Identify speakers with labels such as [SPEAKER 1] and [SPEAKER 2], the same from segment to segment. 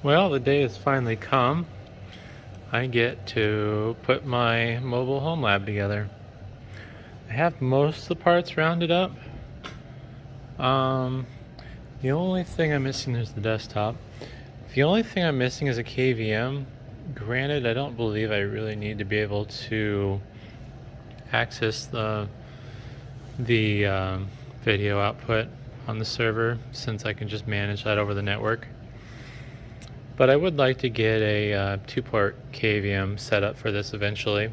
[SPEAKER 1] Well, the day has finally come. I get to put my mobile home lab together. I have most of the parts rounded up. The only thing I'm missing is the desktop. The only thing I'm missing is a KVM. Granted, I don't believe I really need to be able to access the video output on the server, since I can just manage that over the network. But I would like to get a 2-port KVM set up for this eventually.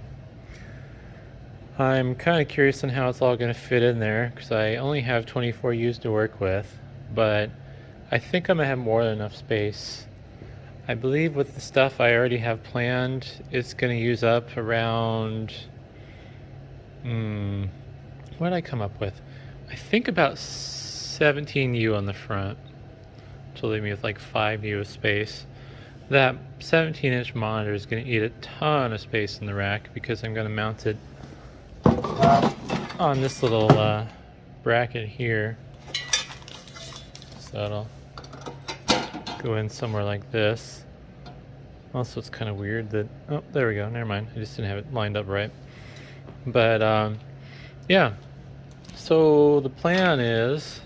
[SPEAKER 1] I'm kind of curious on how it's all going to fit in there, because I only have 24 U's to work with, but I think I'm going to have more than enough space. I believe with the stuff I already have planned, it's going to use up around, what did I come up with? I think about 17 U on the front, which will leave me with like 5 U of space. That 17-inch monitor is going to eat a ton of space in the rack, because I'm going to mount it on this little bracket here. So it'll go in somewhere like this. Also, it's kind of weird that, oh, there we go, never mind, I just didn't have it lined up right. But yeah, so the plan is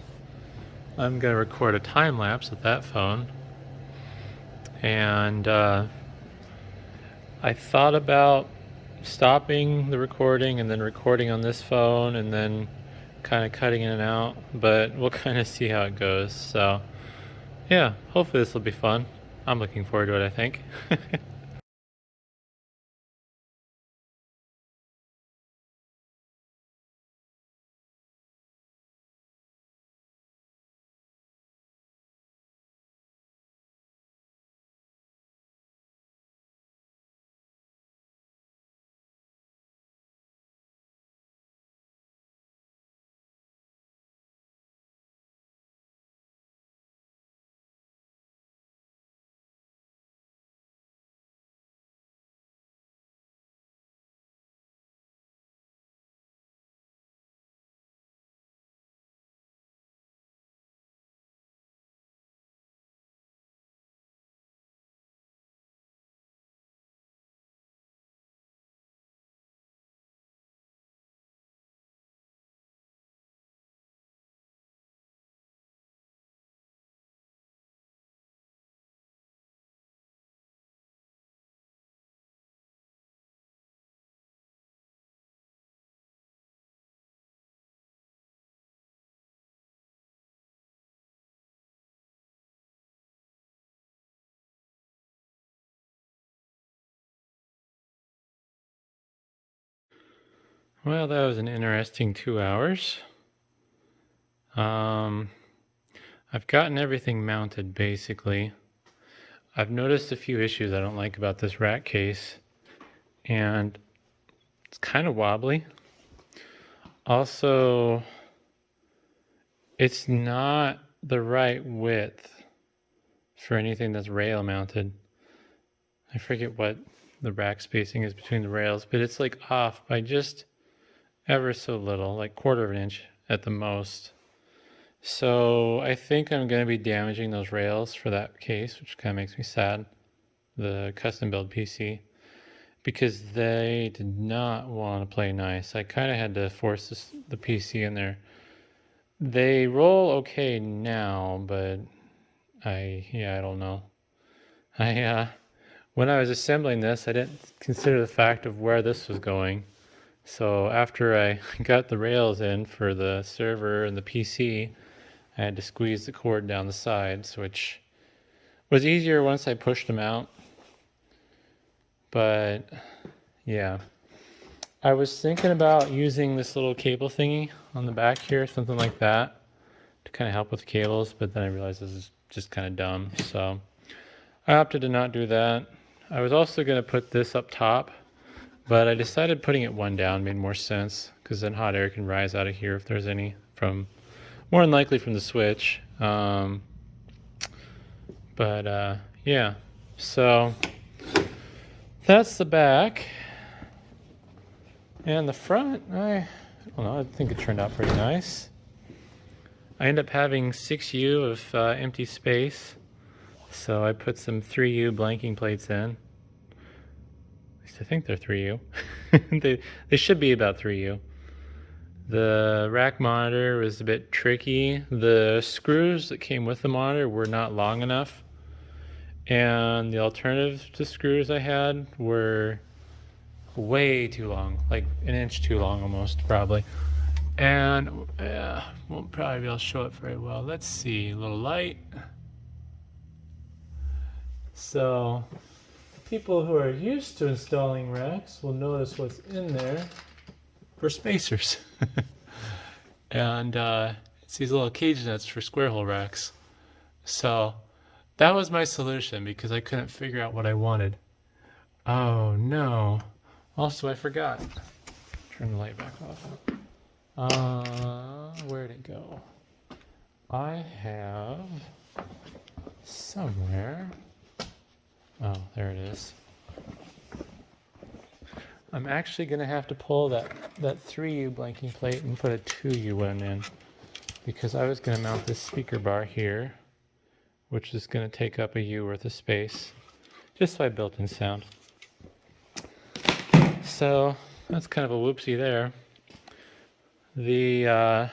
[SPEAKER 1] I'm going to record a time lapse with that phone, and I thought about stopping the recording and then recording on this phone and then kind of cutting in and out, but we'll kind of see how it goes. So yeah, hopefully this will be fun. I'm looking forward to it, I think. Well, that was an interesting 2 hours. I've gotten everything mounted basically. I've noticed a few issues I don't like about this rack case, and it's kind of wobbly. Also, it's not the right width for anything that's rail mounted. I forget what the rack spacing is between the rails, but it's like off by just ever so little, like 1/4 of an inch at the most. So I think I'm going to be damaging those rails for that case, which kind of makes me sad, the custom build PC, because they did not want to play nice. I kind of had to force the PC in there. They roll okay now, but I don't know. When I was assembling this, I didn't consider the fact of where this was going. So after I got the rails in for the server and the PC, I had to squeeze the cord down the sides, which was easier once I pushed them out. But yeah, I was thinking about using this little cable thingy on the back here, something like that, to kind of help with the cables, but then I realized this is just kind of dumb, so I opted to not do that. I was also going to put this up top, but I decided putting it one down made more sense, because then hot air can rise out of here if there's any, from more than likely from the switch. Yeah, so that's the back. And the front, I don't know, I think it turned out pretty nice. I end up having 6 U of empty space. So I put some 3U blanking plates in. At least I think they're 3U. they should be about 3U. The rack monitor was a bit tricky. The screws that came with the monitor were not long enough. And the alternative to screws I had were way too long, like an inch too long almost, probably. And won't probably be able to show it very well. Let's see, a little light. So people who are used to installing racks will notice what's in there for spacers. And it's these little cage nuts for square hole racks. So that was my solution because I couldn't figure out what I wanted. Oh no. Also, I forgot. Turn the light back off. Where'd it go? I have somewhere. Oh, there it is. I'm actually going to have to pull that 3U blanking plate and put a 2U one in because I was going to mount this speaker bar here, which is going to take up a U worth of space, just so I built in sound. So that's kind of a whoopsie there. The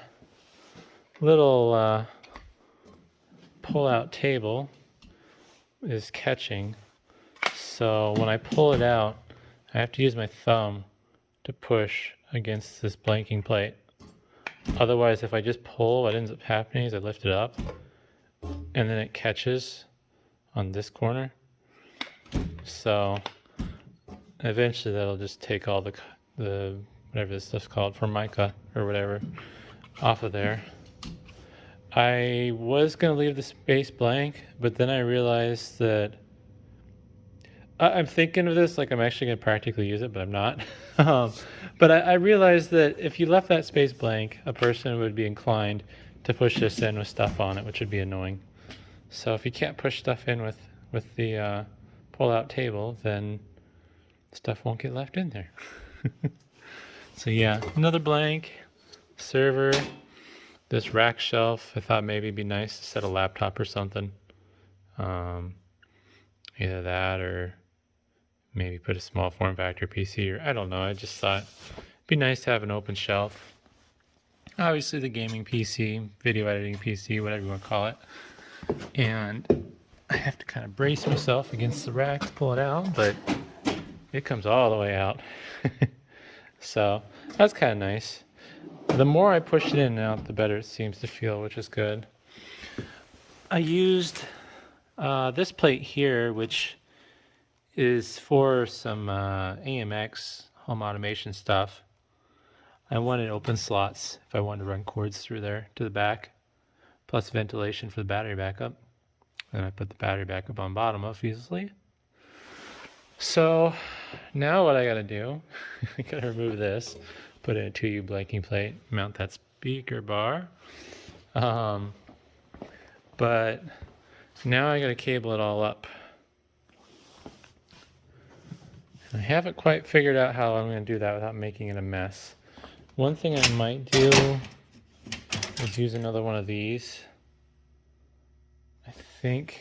[SPEAKER 1] little pull-out table is catching, so when I pull it out, I have to use my thumb to push against this blanking plate. Otherwise, if I just pull, what ends up happening is I lift it up, and then it catches on this corner. So eventually that'll just take all the whatever this stuff's called, Formica or whatever, off of there. I was going to leave the space blank, but then I realized that I'm thinking of this like I'm actually going to practically use it, but I'm not. But I realized that if you left that space blank, a person would be inclined to push this in with stuff on it, which would be annoying. So if you can't push stuff in with the pull-out table, then stuff won't get left in there. So yeah, another blank, server, this rack shelf. I thought maybe it'd be nice to set a laptop or something. Either that or maybe put a small form factor PC, or I don't know. I just thought it'd be nice to have an open shelf. Obviously the gaming PC, video editing PC, whatever you want to call it. And I have to kind of brace myself against the rack to pull it out, but it comes all the way out. So that's kind of nice. The more I push it in and out, the better it seems to feel, which is good. I used this plate here, which is for some AMX home automation stuff. I wanted open slots if I wanted to run cords through there to the back, plus ventilation for the battery backup. And I put the battery backup on bottom, obviously. So now what I gotta do, I gotta remove this, put in a 2U blanking plate, mount that speaker bar. But now I gotta cable it all up. I haven't quite figured out how I'm going to do that without making it a mess. One thing I might do is use another one of these. I think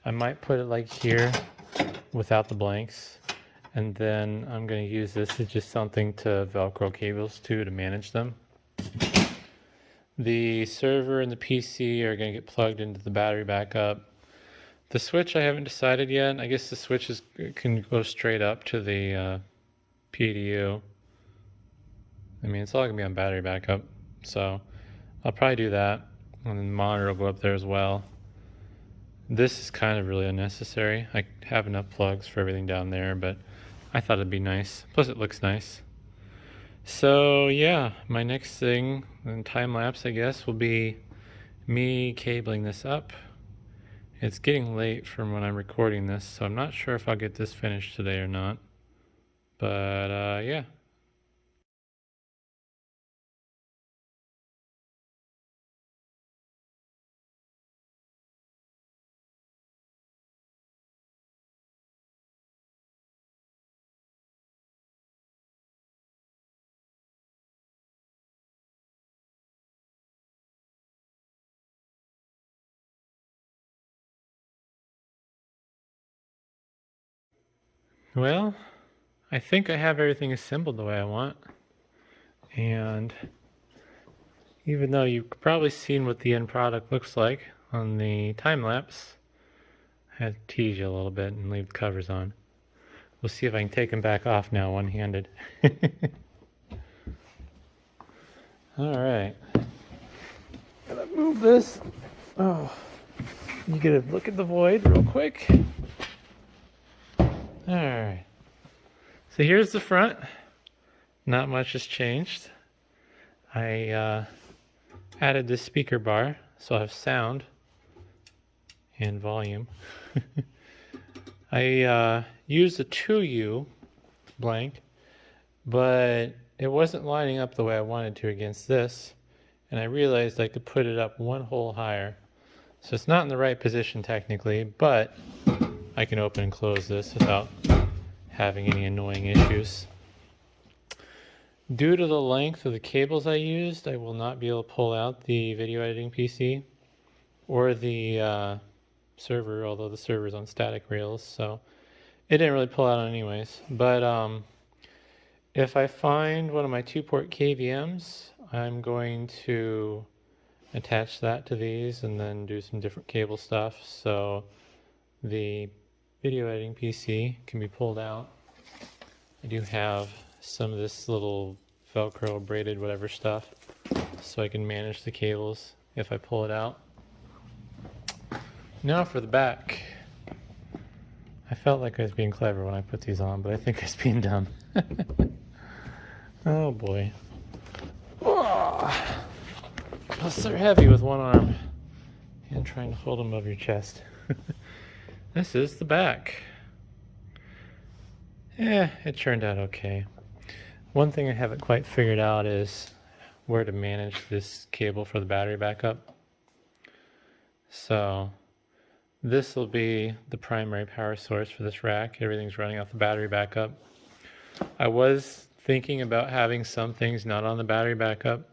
[SPEAKER 1] I might put it like here without the blanks. And then I'm going to use this as just something to Velcro cables to manage them. The server and the PC are going to get plugged into the battery backup. The switch I haven't decided yet. I guess the switch can go straight up to the PDU. I mean, it's all going to be on battery backup. So I'll probably do that. And then the monitor will go up there as well. This is kind of really unnecessary. I have enough plugs for everything down there, but I thought it'd be nice. Plus it looks nice. So yeah, my next thing, in time lapse I guess, will be me cabling this up. It's getting late from when I'm recording this, so I'm not sure if I'll get this finished today or not. But yeah. Well, I think I have everything assembled the way I want. And even though you've probably seen what the end product looks like on the time lapse, I had to tease you a little bit and leave the covers on. We'll see if I can take them back off now one-handed. Alright. Gonna move this. Oh, you get a look at the void real quick. Alright. So here's the front. Not much has changed. I added this speaker bar so I have sound and volume. I used a 2U blank, but it wasn't lining up the way I wanted to against this, and I realized I could put it up one hole higher. So it's not in the right position technically, but I can open and close this without having any annoying issues. Due to the length of the cables I used, I will not be able to pull out the video editing PC or the server, although the server's on static rails, so it didn't really pull out anyways. But if I find one of my 2-port KVMs, I'm going to attach that to these and then do some different cable stuff so the video editing PC can be pulled out. I do have some of this little Velcro braided whatever stuff so I can manage the cables if I pull it out. Now for the back. I felt like I was being clever when I put these on, but I think I was being dumb. Oh boy. Oh, plus they're heavy with one arm and trying to hold them above your chest. This is the back. Yeah, it turned out okay. One thing I haven't quite figured out is where to manage this cable for the battery backup. So this will be the primary power source for this rack. Everything's running off the battery backup. I was thinking about having some things not on the battery backup,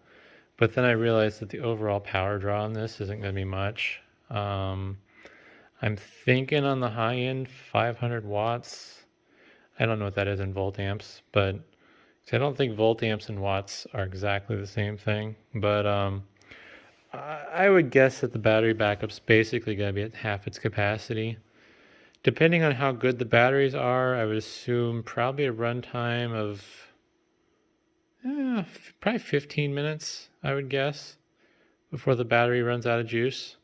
[SPEAKER 1] but then I realized that the overall power draw on this isn't going to be much. I'm thinking on the high end 500 watts. I don't know what that is in volt amps, but I don't think volt amps and watts are exactly the same thing. But I would guess that the battery backup's basically going to be at half its capacity. Depending on how good the batteries are, I would assume probably a runtime of probably 15 minutes, I would guess, before the battery runs out of juice,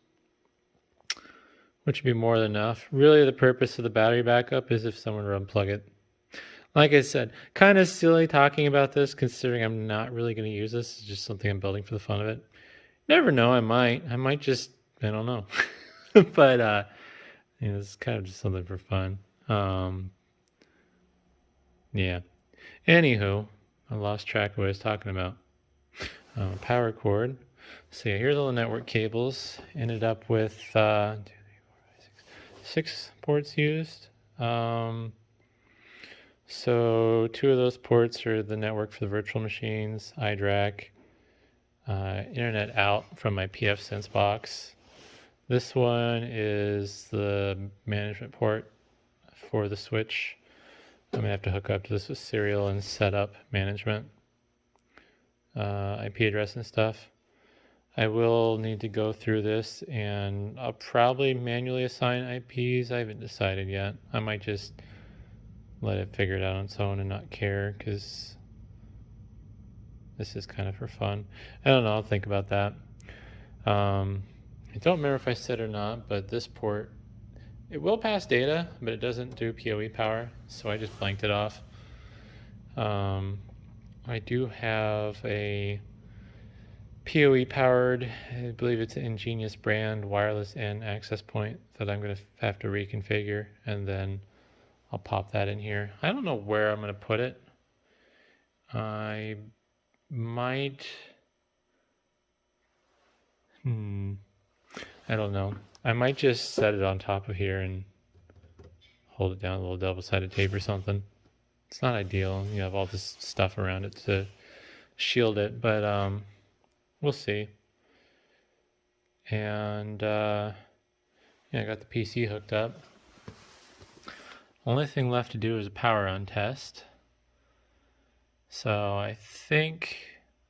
[SPEAKER 1] which would be more than enough. Really, the purpose of the battery backup is if someone were to unplug it. Like I said, kind of silly talking about this considering I'm not really going to use this. It's just something I'm building for the fun of it. Never know, I might just, I don't know. But you know, it's kind of just something for fun. Yeah. Anywho, I lost track of what I was talking about. Power cord. So yeah, here's all the network cables. Ended up with 6 ports used. So 2 of those ports are the network for the virtual machines, iDRAC, internet out from my pfSense box. This one is the management port for the switch. I'm gonna have to hook up to this with serial and set up management, IP address and stuff. I will need to go through this and I'll probably manually assign IPs. I haven't decided yet. I might just let it figure it out on its own and not care because this is kind of for fun. I don't know, I'll think about that. I don't remember if I said or not, but this port, it will pass data, but it doesn't do PoE power, so I just blanked it off. I do have a PoE powered, I believe it's an Ingenious brand wireless N access point that I'm going to have to reconfigure, and then I'll pop that in here. I don't know where I'm going to put it. I might, I don't know. I might just set it on top of here and hold it down, a little double-sided tape or something. It's not ideal. You have all this stuff around it to shield it, but we'll see. And yeah, I got the PC hooked up. Only thing left to do is a power on test. So I think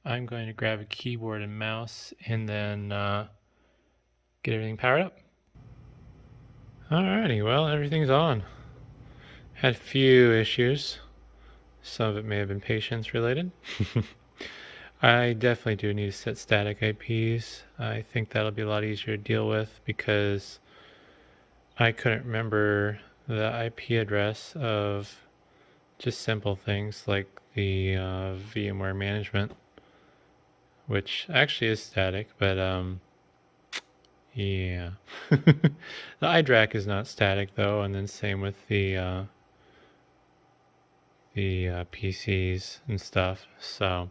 [SPEAKER 1] I'm going to grab a keyboard and mouse and then get everything powered up. Alrighty, well, everything's on. Had a few issues. Some of it may have been patience related. I definitely do need to set static IPs. I think that'll be a lot easier to deal with because I couldn't remember the IP address of just simple things like the VMware management, which actually is static, but yeah. The iDRAC is not static though, and then same with the PCs and stuff. So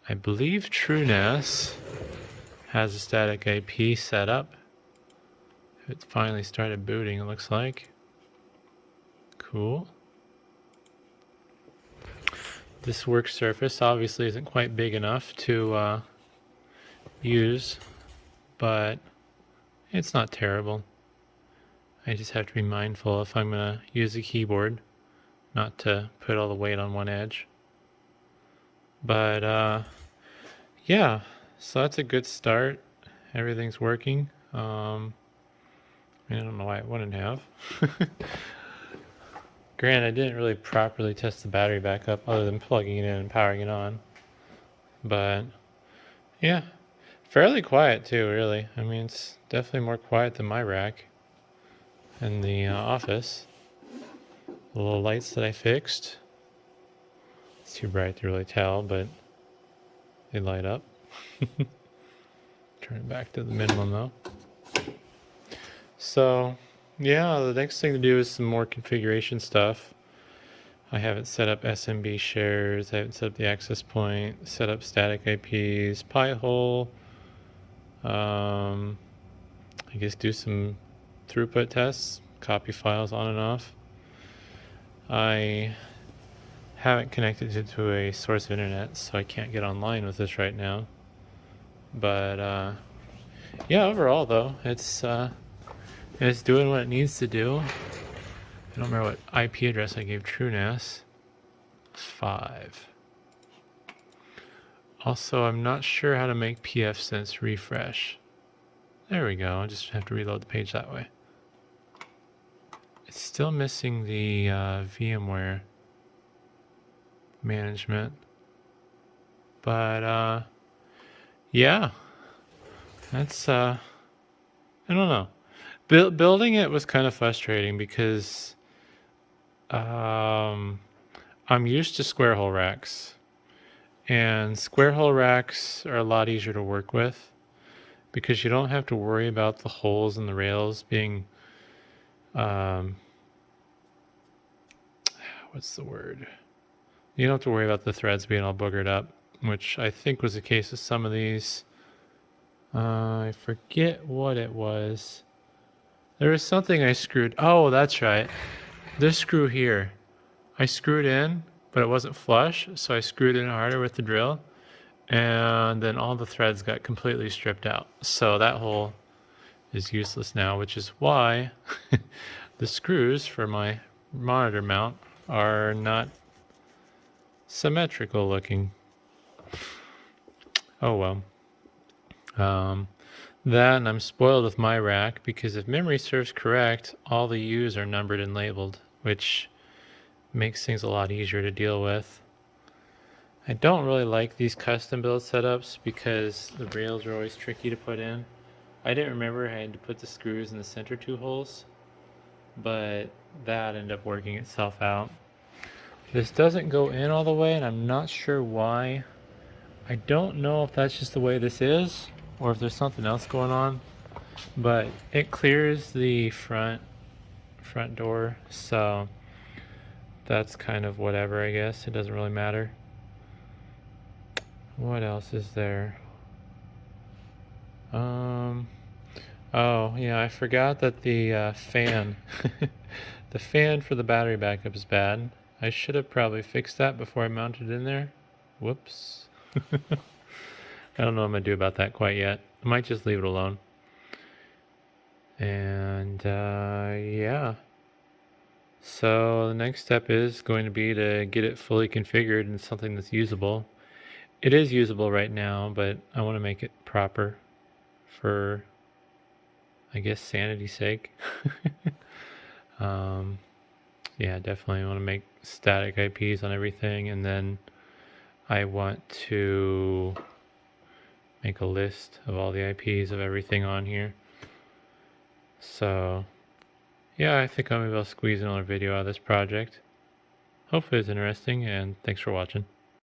[SPEAKER 1] I believe TrueNAS has a static IP set up. It finally started booting, it looks like. Cool. This work surface obviously isn't quite big enough to use, but it's not terrible. I just have to be mindful if I'm going to use a keyboard, not to put all the weight on one edge. But yeah, so that's a good start. Everything's working. I don't know why it wouldn't have. Granted, I didn't really properly test the battery backup other than plugging it in and powering it on. But yeah, fairly quiet too, really. I mean, it's definitely more quiet than my rack in the office. The little lights that I fixed. It's too bright to really tell, but they light up. Turn it back to the minimum though. So yeah, the next thing to do is some more configuration stuff. I haven't set up SMB shares, I haven't set up the access point, set up static IPs, Pi-hole. I guess do some throughput tests, copy files on and off. I haven't connected it to a source of internet, so I can't get online with this right now. But yeah, overall though, it's doing what it needs to do. I don't remember what IP address I gave TrueNAS. 5. Also, I'm not sure how to make pfSense refresh. There we go. I just have to reload the page that way. It's still missing the VMware management. But yeah, that's I don't know. Building it was kind of frustrating because I'm used to square hole racks, and square hole racks are a lot easier to work with because you don't have to worry about the holes in the rails being what's the word? You don't have to worry about the threads being all boogered up, which I think was the case with some of these. I forget what it was. There was something I screwed. Oh, that's right. This screw here. I screwed in, but it wasn't flush, so I screwed in harder with the drill, and then all the threads got completely stripped out. So that hole is useless now, which is why the screws for my monitor mount are not symmetrical looking. Oh well. That, and I'm spoiled with my rack because if memory serves correct, all the U's are numbered and labeled, which makes things a lot easier to deal with. I don't really like these custom build setups because the rails are always tricky to put in. I didn't remember I had to put the screws in the center two holes, but that ended up working itself out. This doesn't go in all the way, and I'm not sure why. I don't know if that's just the way this is or if there's something else going on, but it clears the front door, so that's kind of whatever, I guess. It doesn't really matter. What else is there? Oh yeah, I forgot that the fan the fan for the battery backup is bad. I should have probably fixed that before I mounted it in there. Whoops. I don't know what I'm gonna do about that quite yet. I might just leave it alone. And yeah, So the next step is going to be to get it fully configured in something that's usable. It is usable right now, but I want to make it proper for, I guess, sanity's sake. Yeah, definitely want to make static IPs on everything, and then I want to make a list of all the IPs of everything on here. So yeah, I think I'm able to squeeze another video out of this project. Hopefully it's interesting, and thanks for watching.